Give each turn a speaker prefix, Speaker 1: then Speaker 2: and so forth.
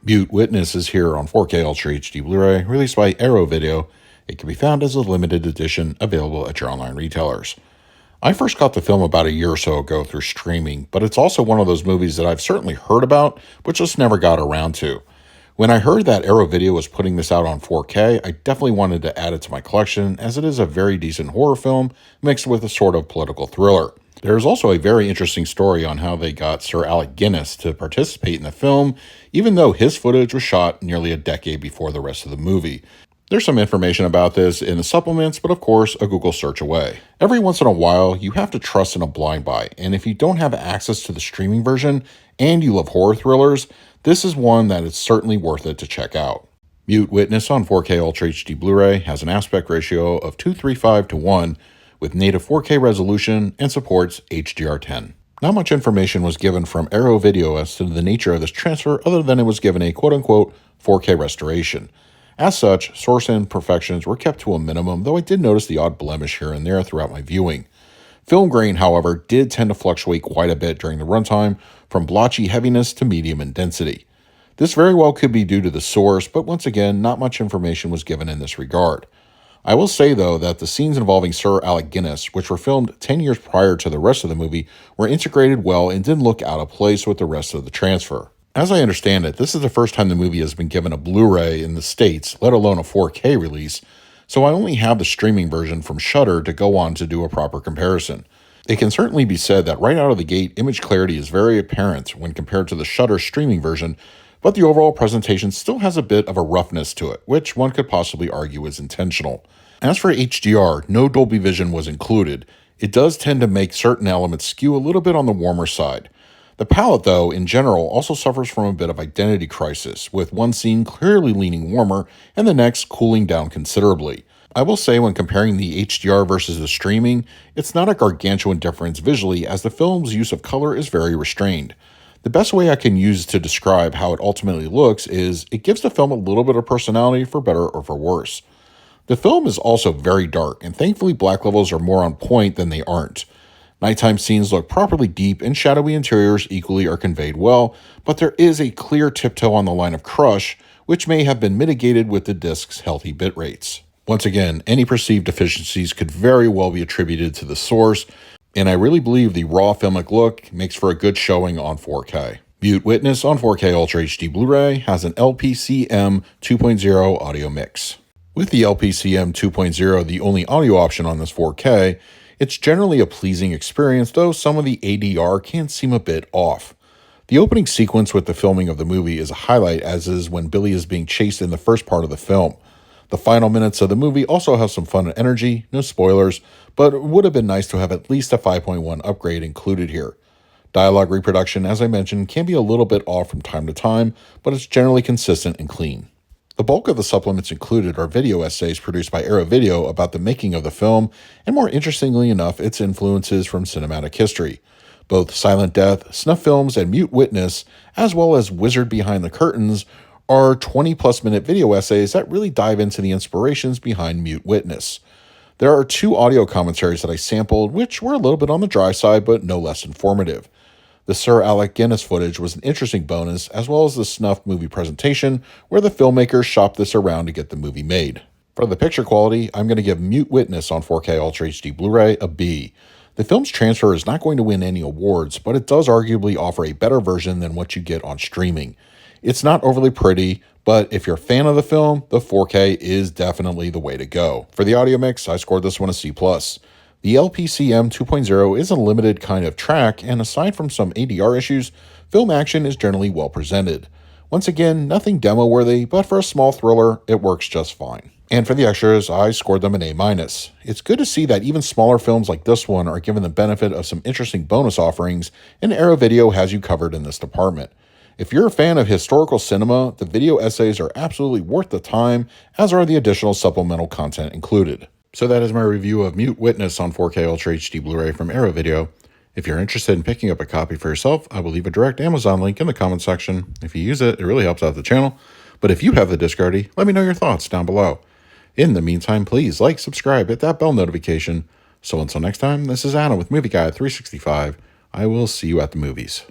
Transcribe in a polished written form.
Speaker 1: Mute Witness is here on 4K Ultra HD Blu-ray, released by Arrow Video. It can be found as a limited edition available at your online retailers. I first got the film about a year or so ago through streaming, but it's also one of those movies that I've certainly heard about, but just never got around to. When I heard that Arrow Video was putting this out on 4K, I definitely wanted to add it to my collection, as it is a very decent horror film mixed with a sort of political thriller. There's also a very interesting story on how they got Sir Alec Guinness to participate in the film, even though his footage was shot nearly a decade before the rest of the movie. There's some information about this in the supplements, but of course, a Google search away. Every once in a while, you have to trust in a blind buy, and if you don't have access to the streaming version and you love horror thrillers, this is one that is certainly worth it to check out. Mute Witness on 4K Ultra HD Blu-ray has an aspect ratio of 2:35:1 with native 4K resolution and supports HDR10. Not much information was given from Arrow Video as to the nature of this transfer other than it was given a quote-unquote 4K restoration. As such, source imperfections were kept to a minimum, though I did notice the odd blemish here and there throughout my viewing. Film grain, however, did tend to fluctuate quite a bit during the runtime, from blotchy heaviness to medium in density. This very well could be due to the source, but once again, not much information was given in this regard. I will say, though, that the scenes involving Sir Alec Guinness, which were filmed 10 years prior to the rest of the movie, were integrated well and didn't look out of place with the rest of the transfer. As I understand it, this is the first time the movie has been given a Blu-ray in the States, let alone a 4K release, so I only have the streaming version from Shudder to go on to do a proper comparison. It can certainly be said that right out of the gate, image clarity is very apparent when compared to the Shudder streaming version, but the overall presentation still has a bit of a roughness to it, which one could possibly argue is intentional. As for HDR, no Dolby Vision was included. It does tend to make certain elements skew a little bit on the warmer side. The palette, though, in general, also suffers from a bit of identity crisis, with one scene clearly leaning warmer and the next cooling down considerably. I will say when comparing the HDR versus the streaming, it's not a gargantuan difference visually, as the film's use of color is very restrained. The best way I can use to describe how it ultimately looks is it gives the film a little bit of personality for better or for worse. The film is also very dark, and thankfully black levels are more on point than they aren't. Nighttime scenes look properly deep, and shadowy interiors equally are conveyed well, but there is a clear tiptoe on the line of crush, which may have been mitigated with the disc's healthy bit rates. Once again, any perceived deficiencies could very well be attributed to the source, and I really believe the raw filmic look makes for a good showing on 4K. Mute Witness on 4K Ultra HD Blu-ray has an LPCM 2.0 audio mix. With the LPCM 2.0 the only audio option on this 4K, it's generally a pleasing experience, though some of the ADR can seem a bit off. The opening sequence with the filming of the movie is a highlight, as is when Billy is being chased in the first part of the film. The final minutes of the movie also have some fun and energy, no spoilers, but it would have been nice to have at least a 5.1 upgrade included here. Dialogue reproduction, as I mentioned, can be a little bit off from time to time, but it's generally consistent and clean. The bulk of the supplements included are video essays produced by Arrow Video about the making of the film, and more interestingly enough, its influences from cinematic history. Both Silent Death, Snuff Films, and Mute Witness, as well as Wizard Behind the Curtains, are 20-plus minute video essays that really dive into the inspirations behind Mute Witness. There are 2 audio commentaries that I sampled, which were a little bit on the dry side, but no less informative. The Sir Alec Guinness footage was an interesting bonus, as well as the Snuff movie presentation, where the filmmakers shopped this around to get the movie made. For the picture quality, I'm going to give Mute Witness on 4K Ultra HD Blu-ray a B. The film's transfer is not going to win any awards, but it does arguably offer a better version than what you get on streaming. It's not overly pretty, but if you're a fan of the film, the 4K is definitely the way to go. For the audio mix, I scored this one a C+. The LPCM 2.0 is a limited kind of track, and aside from some ADR issues, film action is generally well presented. Once again, nothing demo-worthy, but for a small thriller, it works just fine. And for the extras, I scored them an A-. It's good to see that even smaller films like this one are given the benefit of some interesting bonus offerings, and Arrow Video has you covered in this department. If you're a fan of historical cinema, the video essays are absolutely worth the time, as are the additional supplemental content included. So that is my review of Mute Witness on 4K Ultra HD Blu-ray from Arrow Video. If you're interested in picking up a copy for yourself, I will leave a direct Amazon link in the comment section. If you use it, it really helps out the channel. But if you have the disc already, let me know your thoughts down below. In the meantime, please like, subscribe, hit that bell notification. So until next time, this is Anna with Movie Guide 365. I will see you at the movies.